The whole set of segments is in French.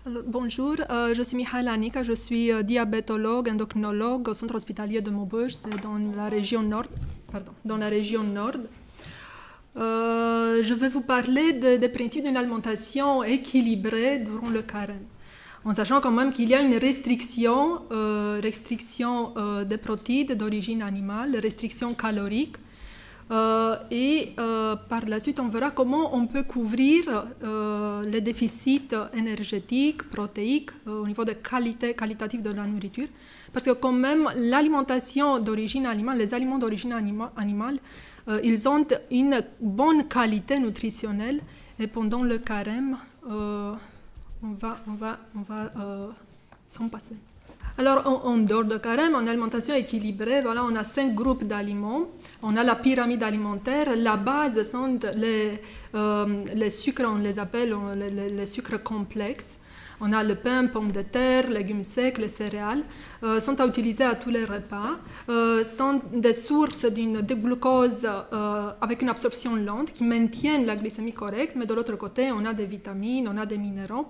Alors, bonjour, je suis Mihaela Anica, je suis diabétologue, endocrinologue au centre hospitalier de Maubeuge, c'est dans la région nord. Je vais vous parler des principes d'une alimentation équilibrée durant le carême, en sachant quand même qu'il y a une restriction des protéines d'origine animale, restriction calorique. Par la suite, on verra comment on peut couvrir les déficits énergétiques, protéiques, au niveau de qualitative de la nourriture. Parce que quand même, l'alimentation d'origine animale, les aliments d'origine animale, ils ont une bonne qualité nutritionnelle. Et pendant le carême, on va s'en passer. Alors, en dehors de carême, en alimentation équilibrée, voilà, on a 5 groupes d'aliments. On a la pyramide alimentaire. La base sont les sucres, on les appelle les sucres complexes. On a le pain, pommes de terre, légumes secs, les céréales, sont à utiliser à tous les repas, sont des sources de glucose avec une absorption lente qui maintiennent la glycémie correcte, mais de l'autre côté, on a des vitamines, on a des minéraux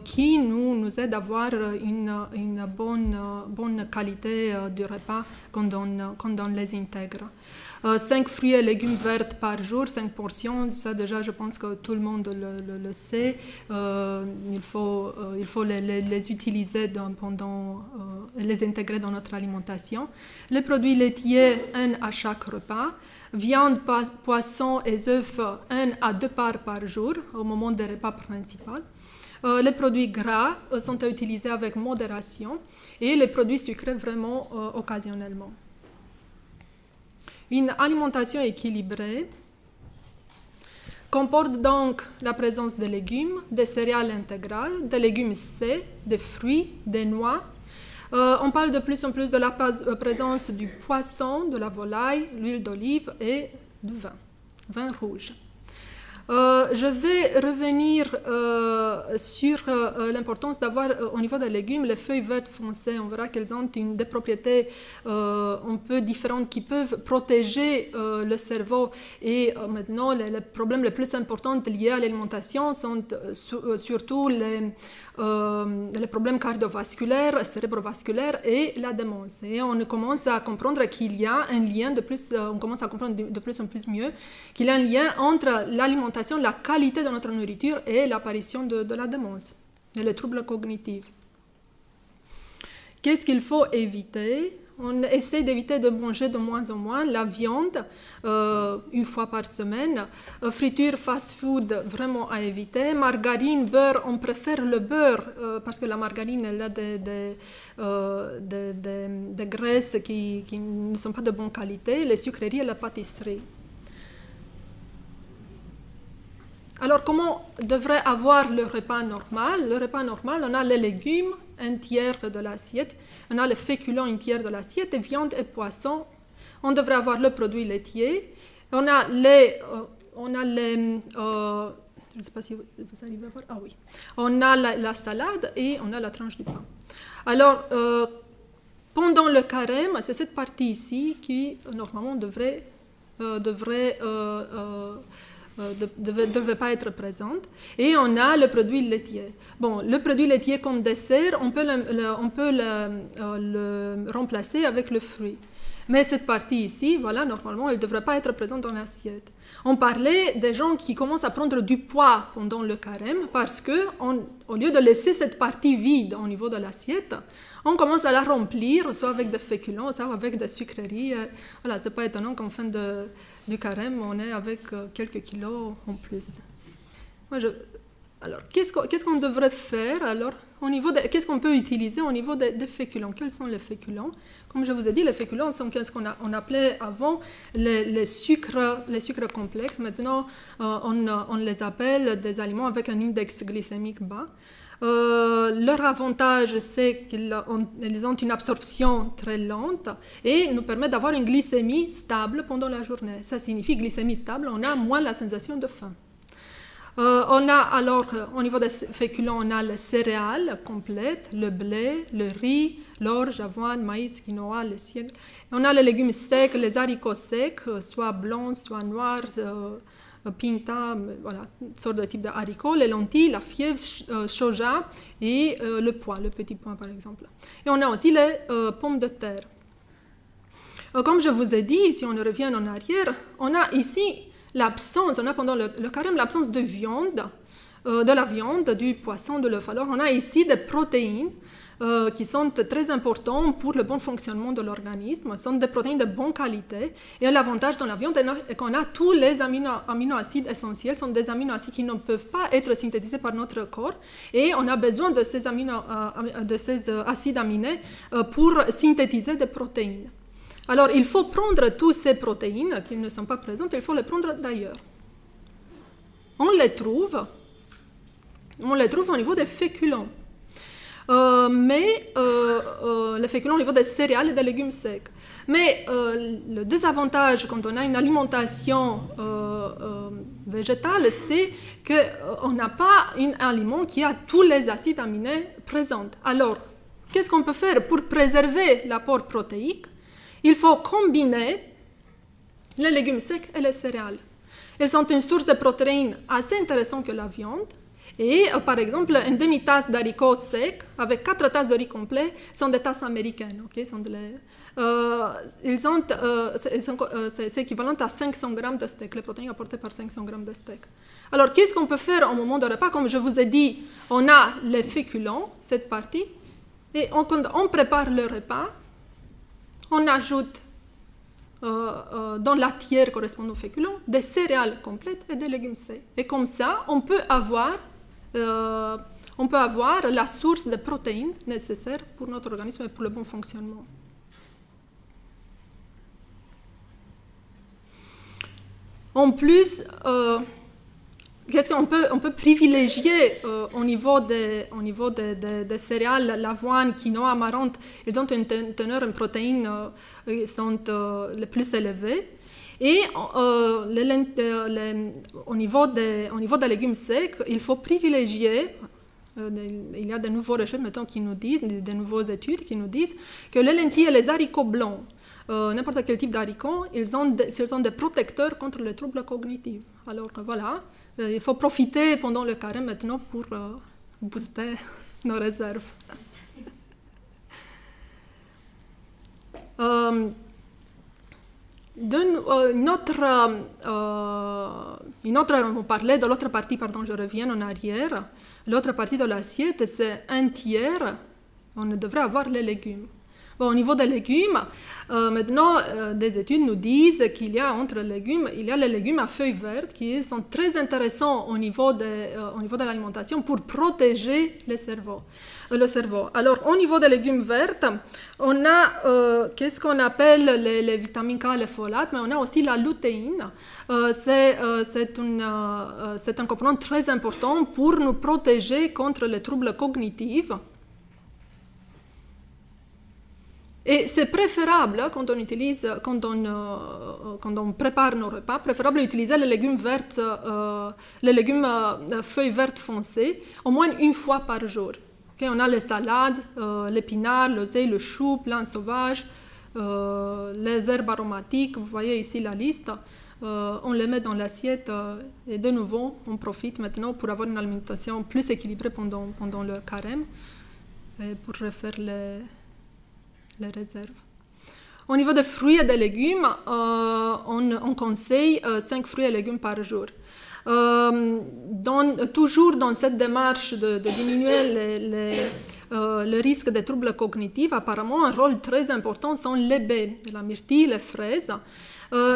qui nous aident à avoir une bonne qualité du repas quand on les intègre. 5 fruits et légumes verts par jour, 5 portions, ça déjà je pense que tout le monde le sait. Il faut les utiliser les intégrer dans notre alimentation. Les produits laitiers, 1 à chaque repas. Viande, poisson et œufs, 1 à 2 parts par jour au moment des repas principaux. Les produits gras sont à utiliser avec modération et les produits sucrés vraiment occasionnellement. Une alimentation équilibrée comporte donc la présence de légumes, des céréales intégrales, des légumes secs, des fruits, des noix. On parle de plus en plus de la présence du poisson, de la volaille, l'huile d'olive et du vin rouge. Je vais revenir sur l'importance d'avoir au niveau des légumes les feuilles vertes foncées. On verra qu'elles ont des propriétés un peu différentes qui peuvent protéger le cerveau. Et maintenant, les problèmes les plus importants liés à l'alimentation sont surtout les problèmes cardiovasculaires, cérébrovasculaires et la démence. Et on commence à comprendre qu'il y a un lien on commence à comprendre de plus en plus mieux qu'il y a un lien entre l'alimentation, la qualité de notre nourriture et l'apparition de la démence et les troubles cognitifs. Qu'est-ce qu'il faut éviter? On essaie d'éviter de manger de moins en moins la viande 1 fois par semaine, friture, fast-food vraiment à éviter, margarine, beurre, on préfère le beurre parce que la margarine elle a des graisses qui ne sont pas de bonne qualité, les sucreries et la pâtisserie. Alors, comment devrait avoir le repas normal? Le repas normal, on a les légumes, 1/3 de l'assiette, on a les féculents, 1/3 de l'assiette, et viande et poisson. On devrait avoir le produit laitier. On a je ne sais pas si vous arrivez à voir. Ah oui. On a la salade et on a la tranche du pain. Alors, pendant le carême, c'est cette partie ici qui, normalement, devrait pas être présente. Et on a le produit laitier. Bon, le produit laitier comme dessert, on peut le remplacer avec le fruit. Mais cette partie ici, voilà, normalement, elle ne devrait pas être présente dans l'assiette. On parlait des gens qui commencent à prendre du poids pendant le carême parce que, au lieu de laisser cette partie vide au niveau de l'assiette, on commence à la remplir, soit avec des féculents, soit avec des sucreries. Voilà, c'est pas étonnant qu'en fin du carême, on est avec quelques kilos en plus. Alors, qu'est-ce qu'on devrait faire alors qu'est-ce qu'on peut utiliser au niveau des féculents? Quels sont les féculents? Comme je vous ai dit, les féculents sont ce qu'on appelait avant les sucres complexes. Maintenant, on les appelle des aliments avec un index glycémique bas. Leur avantage, c'est qu'ils ont une absorption très lente et nous permettent d'avoir une glycémie stable pendant la journée. Ça signifie glycémie stable, on a moins la sensation de faim. On a alors, au niveau des féculents, on a les céréales complètes, le blé, le riz, l'orge, avoine, maïs, quinoa, le seigle. On a les légumes secs, les haricots secs, soit blancs, soit noirs, pinta, voilà, une sorte de type de haricots, les lentilles, la fièvre, soja et le pois, le petit pois par exemple. Et on a aussi les pommes de terre. Comme je vous ai dit, si on revient en arrière, on a ici l'absence, on a pendant le carême l'absence de viande, de la viande, du poisson, de l'œuf. Alors on a ici des protéines qui sont très importantes pour le bon fonctionnement de l'organisme. Ce sont des protéines de bonne qualité. Et l'avantage dans la viande est qu'on a tous les aminoacides essentiels. Ce sont des aminoacides qui ne peuvent pas être synthétisés par notre corps. Et on a besoin de ces acides aminés pour synthétiser des protéines. Alors, il faut prendre toutes ces protéines qui ne sont pas présentes, il faut les prendre d'ailleurs. On les trouve au niveau des féculents. Mais les féculents au niveau des céréales et des légumes secs. Mais le désavantage quand on a une alimentation végétale, c'est qu'on n'a pas un aliment qui a tous les acides aminés présents. Alors, qu'est-ce qu'on peut faire pour préserver l'apport protéique? Il faut combiner les légumes secs et les céréales. Ils sont une source de protéines assez intéressante que la viande. Et par exemple, une demi-tasse d'haricots secs avec 4 tasses de riz complet sont des tasses américaines. Okay? C'est équivalent à 500 grammes de steak, les protéines apportées par 500 grammes de steak. Alors, qu'est-ce qu'on peut faire au moment de repas? Comme je vous ai dit, on a les féculents, cette partie, et quand on prépare le repas, on ajoute dans la tière correspondant aux féculents des céréales complètes et des légumes secs. Et comme ça, on peut avoir la source de protéines nécessaires pour notre organisme et pour le bon fonctionnement. En plus, qu'est-ce qu'on peut privilégier au niveau des céréales, l'avoine, quinoa, amaranth? Ils ont une teneur en protéines qui sont les plus élevées. Et au niveau des légumes secs, il faut privilégier, il y a de nouvelles recherches maintenant qui nous disent, de nouvelles études qui nous disent que les lentilles et les haricots blancs, n'importe quel type d'haricots, ils sont des protecteurs contre les troubles cognitifs. Alors voilà, il faut profiter pendant le carême maintenant pour booster nos réserves. On parlait de l'autre partie, pardon, je reviens en arrière. L'autre partie de l'assiette, c'est un tiers. On devrait avoir les légumes. Bon, au niveau des légumes, maintenant, des études nous disent qu'il y a entre les légumes, il y a les légumes à feuilles vertes qui sont très intéressants au niveau de l'alimentation pour protéger le cerveau. Alors, au niveau des légumes verts, on a qu'est-ce qu'on appelle les vitamines K, les folates, mais on a aussi la lutéine. C'est un composant très important pour nous protéger contre les troubles cognitifs. Et c'est préférable, quand on prépare nos repas, préférable utiliser les légumes feuilles vertes foncées au moins une fois par jour. Okay, on a les salades, l'épinard, l'oseille, le chou, plantes sauvages, les herbes aromatiques, vous voyez ici la liste. On les met dans l'assiette et de nouveau, on profite maintenant pour avoir une alimentation plus équilibrée pendant le carême et pour refaire les réserves. Au niveau des fruits et des légumes, on conseille 5 fruits et légumes par jour. Toujours dans cette démarche de diminuer le risque des troubles cognitifs, apparemment un rôle très important sont les baies, la myrtille, les fraises.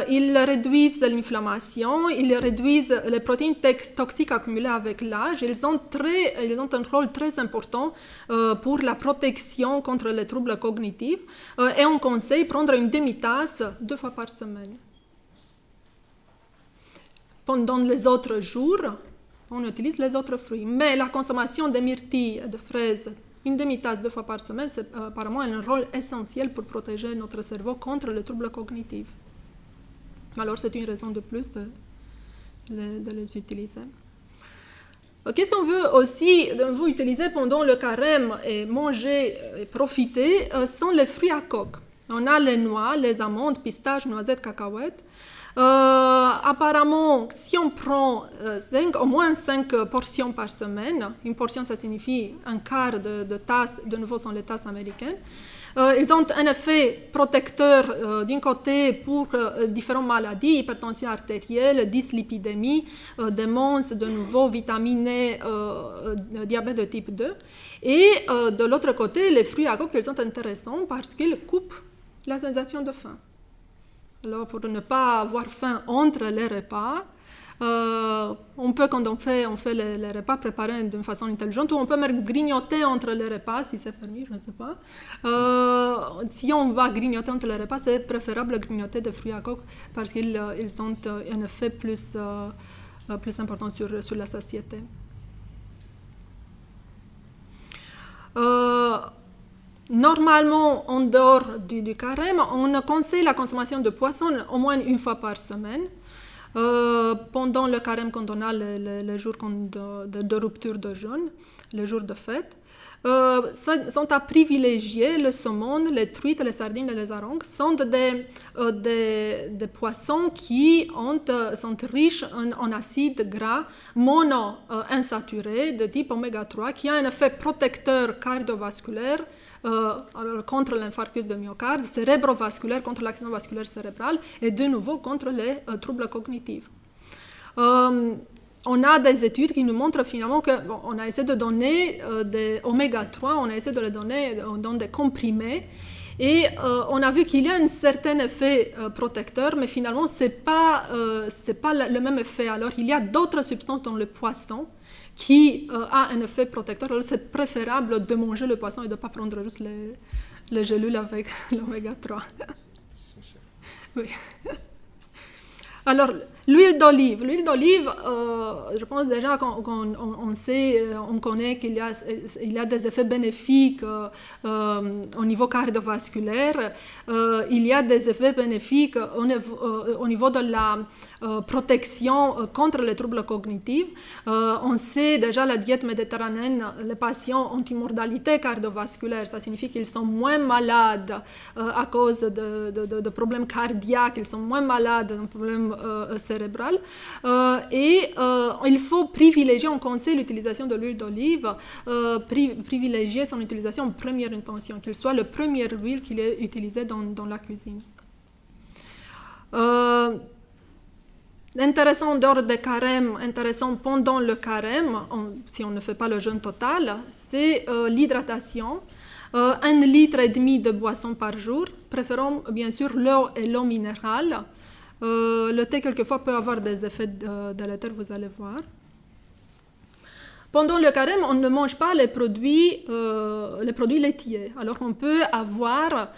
Ils réduisent l'inflammation, ils réduisent les protéines toxiques accumulées avec l'âge. Ils ont un rôle très important pour la protection contre les troubles cognitifs. Et on conseille prendre une demi-tasse 2 fois par semaine. Pendant les autres jours, on utilise les autres fruits. Mais la consommation de myrtilles et de fraises, une demi-tasse 2 fois par semaine, c'est apparemment un rôle essentiel pour protéger notre cerveau contre les troubles cognitifs. Alors, c'est une raison de plus de les utiliser. Qu'est-ce qu'on veut aussi utiliser pendant le carême et manger et profiter sont les fruits à coque. On a les noix, les amandes, pistaches, noisettes, cacahuètes. Apparemment, si on prend au moins 5 portions par semaine, une portion ça signifie un quart de tasse, de nouveau sont les tasses américaines, ils ont un effet protecteur d'un côté pour différentes maladies, hypertension artérielle, dyslipidémie, démence, de nouveau vitaminé, diabète de type 2. Et de l'autre côté, les fruits à coque, ils sont intéressants parce qu'ils coupent la sensation de faim. Alors, pour ne pas avoir faim entre les repas, on peut, quand on fait les repas, préparer d'une façon intelligente, ou on peut même grignoter entre les repas, si c'est permis, je ne sais pas. Si on va grignoter entre les repas, c'est préférable de grignoter des fruits à coque parce qu'ils ont un effet plus important sur la satiété. Normalement, en dehors du carême, on conseille la consommation de poisson au moins une fois par semaine. Pendant le carême, quand on a les jours de rupture de jeûne, les jours de fête, sont à privilégier le saumon, les truites, les sardines et les harengs. Sont des poissons qui sont riches en acides gras monoinsaturés de type oméga 3 qui a un effet protecteur cardiovasculaire contre l'infarctus de myocarde, cérébrovasculaire contre l'accident vasculaire cérébral et de nouveau contre les troubles cognitifs. On a des études qui nous montrent finalement qu'on a essayé de donner des oméga 3, on a essayé de les donner dans des comprimés et on a vu qu'il y a un certain effet protecteur, mais finalement c'est pas le même effet. Alors il y a d'autres substances dans le poisson qui a un effet protecteur. Alors c'est préférable de manger le poisson et de ne pas prendre juste les gélules avec l'oméga 3. Oui. Alors, l'huile d'olive. L'huile d'olive, je pense déjà qu'on sait, on connaît qu'il y a des effets bénéfiques au niveau cardiovasculaire. Il y a des effets bénéfiques au niveau de la protection contre les troubles cognitifs. On sait déjà la diète méditerranéenne, les patients ont une mortalité cardiovasculaire. Ça signifie qu'ils sont moins malades à cause de problèmes cardiaques, ils sont moins malades de problèmes cérébral. Il faut privilégier, on conseille l'utilisation de l'huile d'olive, privilégier son utilisation en première intention, qu'il soit le premier huile qu'il est utilisé dans la cuisine. Intéressant en dehors des carèmes, intéressant pendant le carême, si on ne fait pas le jeûne total, c'est l'hydratation. 1,5 litre de boisson par jour, préférons bien sûr l'eau et l'eau minérale. Le thé, quelquefois, peut avoir des effets délétères, vous allez voir. Pendant le carême, on ne mange pas les produits laitiers. Alors, on peut avoir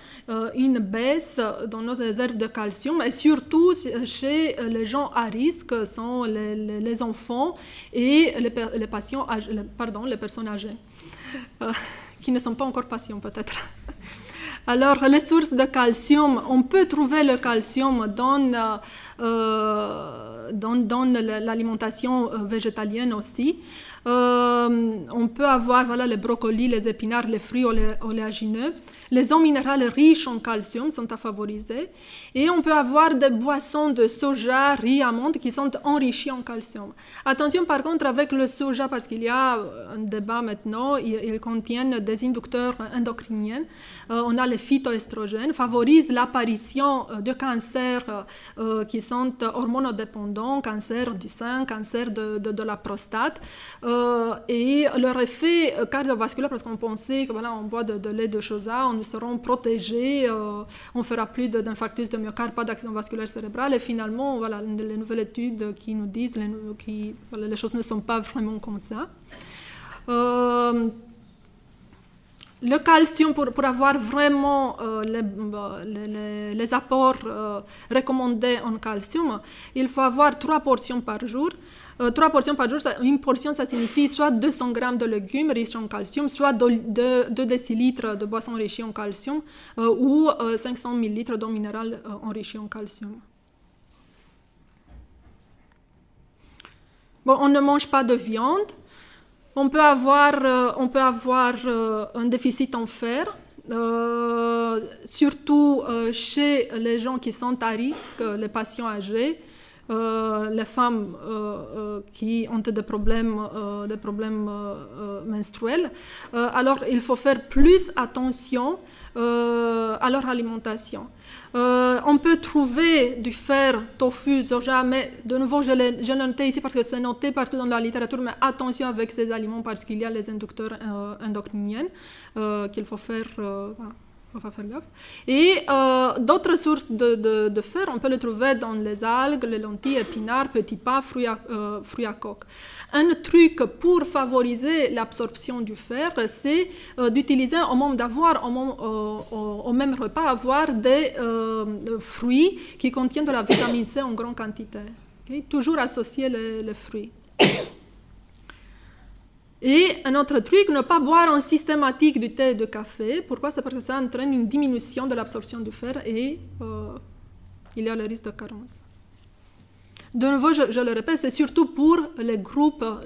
une baisse dans nos réserves de calcium, et surtout chez les gens à risque, sont les enfants et les personnes âgées, qui ne sont pas encore patients, peut-être. Alors, les sources de calcium, on peut trouver le calcium dans l'alimentation végétalienne aussi. On peut avoir les brocolis, les épinards, les fruits oléagineux. Les eaux minérales riches en calcium sont à favoriser. Et on peut avoir des boissons de soja, riz, amandes qui sont enrichies en calcium. Attention par contre avec le soja, parce qu'il y a un débat maintenant, ils contiennent des inducteurs endocriniens. On a les phytoestrogènes, favorisent l'apparition de cancers qui sont hormonodépendants, cancer du sein, cancer de la prostate. Et leur effet cardiovasculaire, parce qu'on pensait que on boit de lait de soja, nous serons protégés, on ne fera plus d'infarctus de myocarde, pas d'accident vasculaire cérébral. Et finalement, les nouvelles études qui nous disent que les choses ne sont pas vraiment comme ça. Le calcium, pour avoir vraiment les apports recommandés en calcium, il faut avoir 3 portions par jour. 3 portions par jour, une portion, ça signifie soit 200 grammes de légumes riches en calcium, soit 2 décilitres de boissons enrichies en calcium, ou 500 millilitres d'eau minérale enrichie en calcium. Bon, on ne mange pas de viande. On peut avoir un déficit en fer. surtout chez les gens qui sont à risque, les patients âgés, les femmes qui ont des problèmes menstruels. Alors, il faut faire plus attention à leur alimentation. On peut trouver du fer, tofu, soja, mais de nouveau, je l'ai noté ici parce que c'est noté partout dans la littérature, mais attention avec ces aliments parce qu'il y a les inducteurs endocriniens qu'il faut faire... on va faire gaffe. Et d'autres sources de fer, on peut les trouver dans les algues, les lentilles, épinards, petits pois, fruits à coque. Un truc pour favoriser l'absorption du fer, c'est d'utiliser au même repas, avoir des fruits qui contiennent de la vitamine C en grande quantité. Okay? Toujours associer les fruits. Et un autre truc, ne pas boire en systématique du thé et du café. Pourquoi? C'est parce que ça entraîne une diminution de l'absorption du fer et il y a le risque de carence. De nouveau, je le répète, c'est surtout pour les groupes à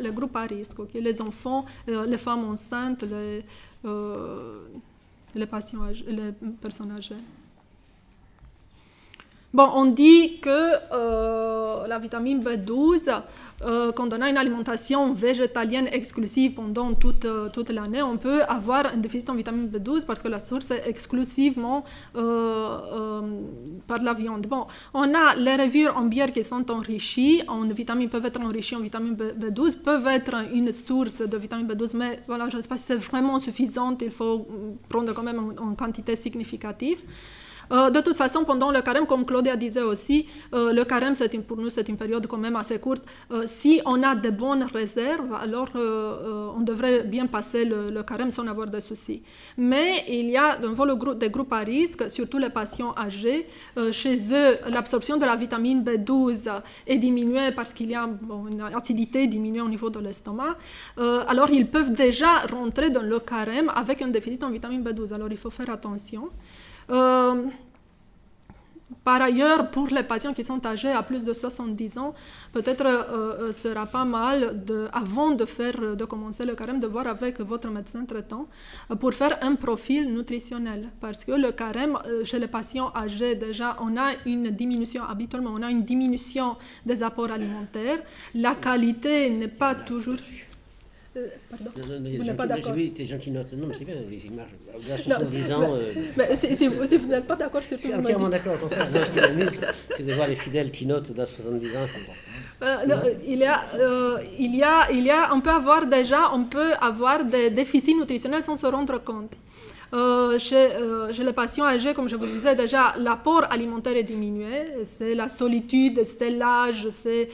risque, okay? Les enfants, les femmes enceintes, les patients âgés, les personnes âgées. Bon, on dit que la vitamine B12, quand on a une alimentation végétalienne exclusive pendant toute l'année, on peut avoir un déficit en vitamine B12 parce que la source est exclusivement par la viande. Bon, on a les levures en bière qui sont enrichies en vitamines, peuvent être enrichies en vitamine B12, peuvent être une source de vitamine B12, mais voilà, je ne sais pas si c'est vraiment suffisant, il faut prendre quand même en quantité significative. De toute façon, pendant le carême, comme Claudia disait aussi, le carême, pour nous, c'est une période quand même assez courte. Si on a de bonnes réserves, alors on devrait bien passer le carême sans avoir de soucis. Mais il y a des groupes à risque, surtout les patients âgés. Chez eux, l'absorption de la vitamine B12 est diminuée parce qu'il y a une acidité diminuée au niveau de l'estomac. Alors, ils peuvent déjà rentrer dans le carême avec un déficit en vitamine B12. Alors, il faut faire attention. Par ailleurs, pour les patients qui sont âgés à plus de 70 ans, peut-être sera pas mal, avant de commencer le carême, de voir avec votre médecin traitant pour faire un profil nutritionnel. Parce que le carême, chez les patients âgés, déjà, on a une diminution, habituellement, on a une diminution des apports alimentaires. La qualité n'est pas toujours... Pardon, vous n'êtes pas d'accord? J'ai vu des gens qui notent. Non, mais c'est bien, les images. À 70 ans. Si vous n'êtes pas d'accord sur tout le monde. Je suis entièrement d'accord. Ce qui m'amuse, c'est de voir les fidèles qui notent d'à 70 ans. On peut avoir des déficits nutritionnels sans se rendre compte. Chez les patients âgés, comme je vous disais déjà, l'apport alimentaire est diminué. C'est la solitude, c'est l'âge, il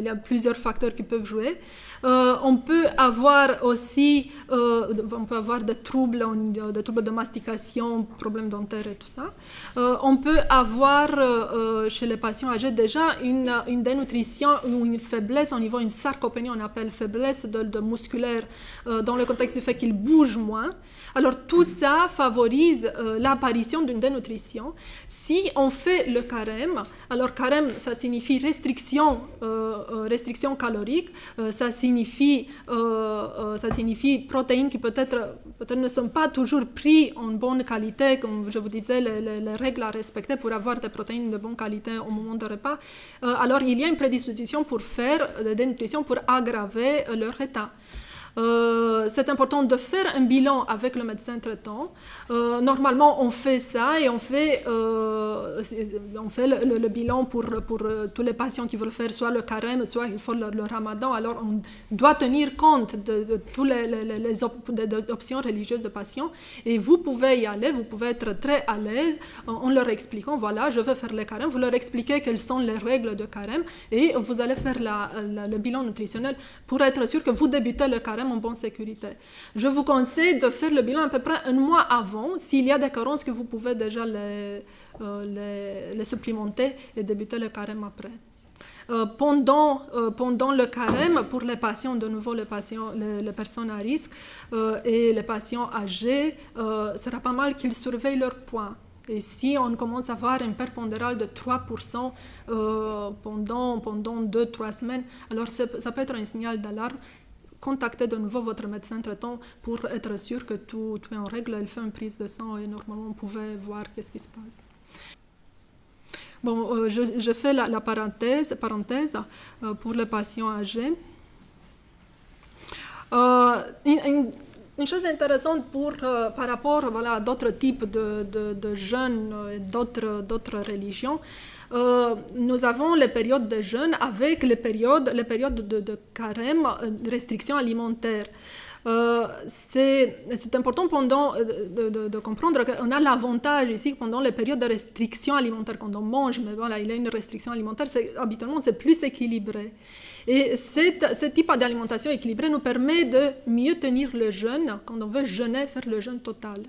y a plusieurs facteurs qui peuvent jouer. On peut avoir aussi des troubles de mastication, problèmes dentaires et tout ça. On peut avoir chez les patients âgés déjà une dénutrition ou une faiblesse au niveau, une sarcopénie, on appelle faiblesse de musculaire dans le contexte du fait qu'ils bougent moins. Alors tout ça favorise l'apparition d'une dénutrition. Si on fait le carême, alors carême ça signifie restriction calorique, ça signifie protéines qui peut-être ne sont pas toujours prises en bonne qualité, comme je vous disais, les règles à respecter pour avoir des protéines de bonne qualité au moment du repas. Alors il y a une prédisposition pour faire des nutritions pour aggraver leur état. C'est important de faire un bilan avec le médecin traitant. Normalement, on fait ça et on fait le bilan pour tous les patients qui veulent faire soit le carême, soit il faut le ramadan. Alors, on doit tenir compte de toutes les options religieuses de patients. Et vous pouvez y aller, vous pouvez être très à l'aise en leur expliquant, voilà, je veux faire le carême. Vous leur expliquez quelles sont les règles de carême et vous allez faire le bilan nutritionnel pour être sûr que vous débutez le carême en bonne sécurité. Je vous conseille de faire le bilan à peu près un mois avant. S'il y a des carences, que vous pouvez déjà les supplémenter et débuter le carême après. Pendant le carême, pour les patients, de nouveau les personnes à risque et les patients âgés, sera pas mal qu'ils surveillent leur poids. Et si on commence à avoir un prépondéral de 3% pendant 2-3 semaines, alors ça peut être un signal d'alarme. contacter de nouveau votre médecin traitant pour être sûr que tout est en règle. Il fait une prise de sang et normalement, on pouvait voir qu'est-ce qui se passe. Bon, je fais la parenthèse pour les patients âgés. Une chose intéressante par rapport à d'autres types de jeûnes et d'autres religions, nous avons les périodes de jeûne avec les périodes de carême, de restrictions alimentaires. C'est important de comprendre qu'on a l'avantage ici pendant les périodes de restriction alimentaire, quand on mange, mais voilà, il y a une restriction alimentaire, habituellement c'est plus équilibré. Et ce type d'alimentation équilibrée nous permet de mieux tenir le jeûne, quand on veut jeûner, faire le jeûne total.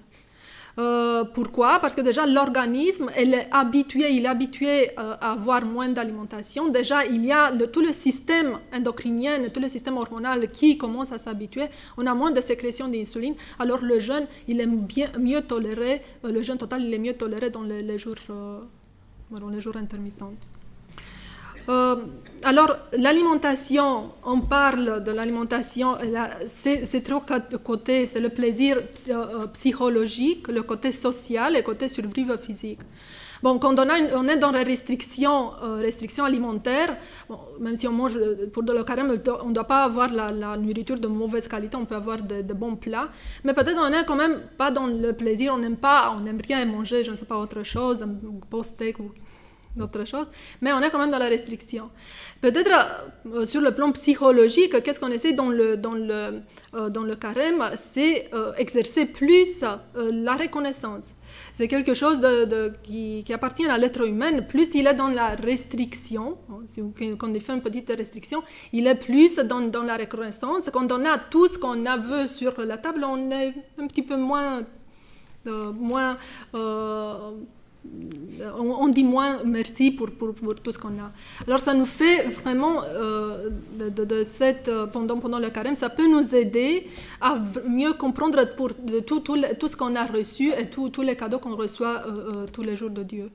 Pourquoi? Parce que déjà l'organisme il est habitué à avoir moins d'alimentation. Déjà il y a tout le système endocrinien, tout le système hormonal qui commence à s'habituer. On a moins de sécrétion d'insuline. Alors le jeûne il est mieux toléré. Le jeûne total il est mieux toléré dans les jours intermittents. Alors, l'alimentation, on parle de l'alimentation, c'est trois côtés, c'est le plaisir psychologique, le côté social et le côté survie physique. Bon, quand on est dans la restriction alimentaire, bon, même si on mange pour le carême, on ne doit pas avoir la nourriture de mauvaise qualité, on peut avoir de bons plats, mais peut-être on n'est quand même pas dans le plaisir, on n'aime rien manger, je ne sais pas, autre chose, un beau steak ou d'autres choses, mais on est quand même dans la restriction. Peut-être sur le plan psychologique, qu'est-ce qu'on essaie dans le carême, c'est exercer plus la reconnaissance. C'est quelque chose qui appartient à l'être humain. Plus il est dans la restriction, quand il fait une petite restriction, il est plus dans la reconnaissance. Quand on a tout ce qu'on a vu sur la table, on est un petit peu moins on dit moins merci pour tout ce qu'on a. Alors ça nous fait vraiment pendant le carême, ça peut nous aider à mieux comprendre tout ce qu'on a reçu et tous les cadeaux qu'on reçoit tous les jours de Dieu.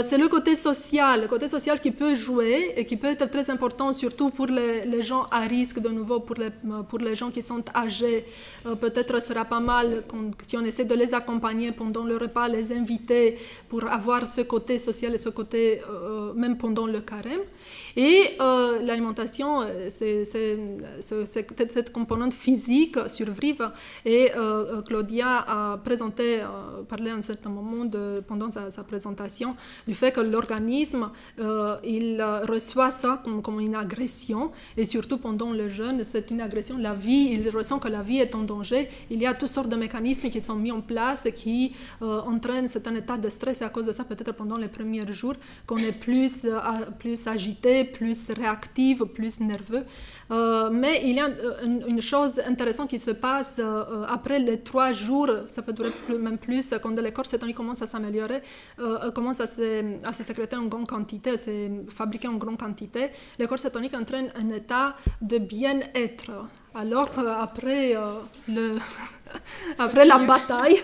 C'est le côté social qui peut jouer et qui peut être très important, surtout pour les gens à risque, de nouveau, pour les gens qui sont âgés. Peut-être ce sera pas mal si on essaie de les accompagner pendant le repas, les inviter pour avoir ce côté social et ce côté même pendant le carême. Et l'alimentation, c'est cette composante physique survivre. Et Claudia a parlé à un certain moment pendant sa présentation du fait que l'organisme il reçoit ça comme une agression, et surtout pendant le jeûne, c'est une agression. Il ressent que la vie est en danger. Il y a toutes sortes de mécanismes qui sont mis en place qui entraînent un état de stress, et à cause de ça, peut-être pendant les premiers jours, qu'on est plus agité, plus réactif, plus nerveux. Mais il y a une chose intéressante qui se passe après les 3 jours, ça peut durer même plus, quand le corps cétonique commence à s'améliorer, commence à se sécréter en grande quantité, à se fabriquer en grande quantité. Le corps cétonique entraîne un état de bien-être. Alors après la bataille,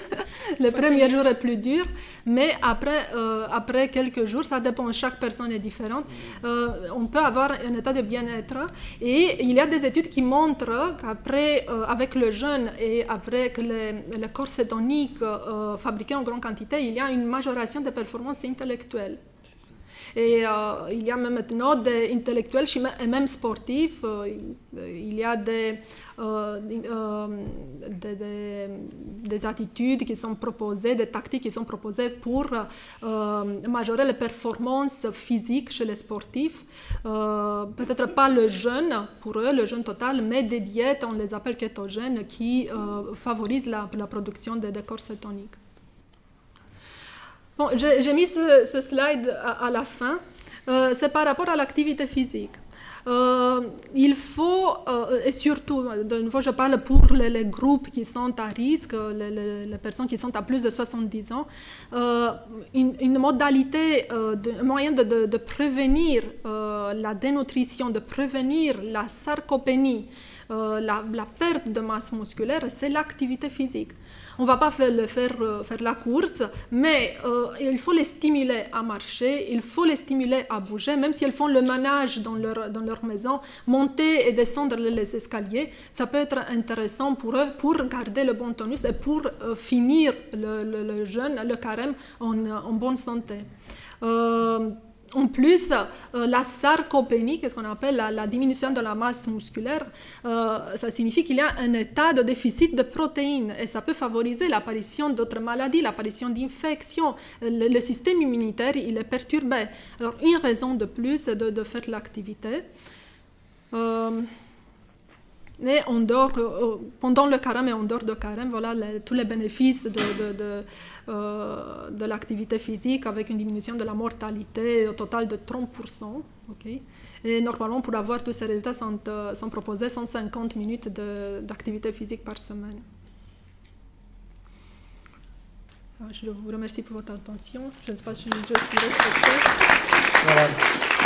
le premier jour est plus dur, mais après quelques jours, ça dépend, chaque personne est différente, on peut avoir un état de bien-être. Et il y a des études qui montrent qu'après, avec le jeûne et après que le corps cétonique fabriqué en grande quantité, il y a une majoration des performances intellectuelles. Et il y a même maintenant des intellectuels et même sportifs. Il y a des attitudes qui sont proposées, des tactiques qui sont proposées pour majorer les performances physiques chez les sportifs. Peut-être pas le jeûne pour eux, le jeûne total, mais des diètes, on les appelle kétogènes, qui favorisent la production des corps cétoniques. Bon, j'ai mis ce slide à la fin. C'est par rapport à l'activité physique. Il faut, et surtout, de nouveau je parle pour les groupes qui sont à risque, les personnes qui sont à plus de 70 ans, une modalité, un moyen de prévenir la dénutrition, de prévenir la sarcopénie, la perte de masse musculaire, c'est l'activité physique. On ne va pas faire la course, mais il faut les stimuler à marcher, il faut les stimuler à bouger, même si elles font le ménage dans leur maison, monter et descendre les escaliers, ça peut être intéressant pour eux pour garder le bon tonus et pour finir le jeûne, le carême en bonne santé. En plus, la sarcopénie, qu'est-ce qu'on appelle la diminution de la masse musculaire, ça signifie qu'il y a un état de déficit de protéines et ça peut favoriser l'apparition d'autres maladies, l'apparition d'infections. Le système immunitaire, il est perturbé. Alors, une raison de plus de faire l'activité. Et on dort, pendant le carême et en dehors de carême, voilà tous les bénéfices de l'activité physique avec une diminution de la mortalité au total de 30%. Okay. Et normalement, pour avoir tous ces résultats, sont proposés 150 minutes d'activité physique par semaine. Alors, je vous remercie pour votre attention. Je ne sais pas si je suis respectée. Voilà.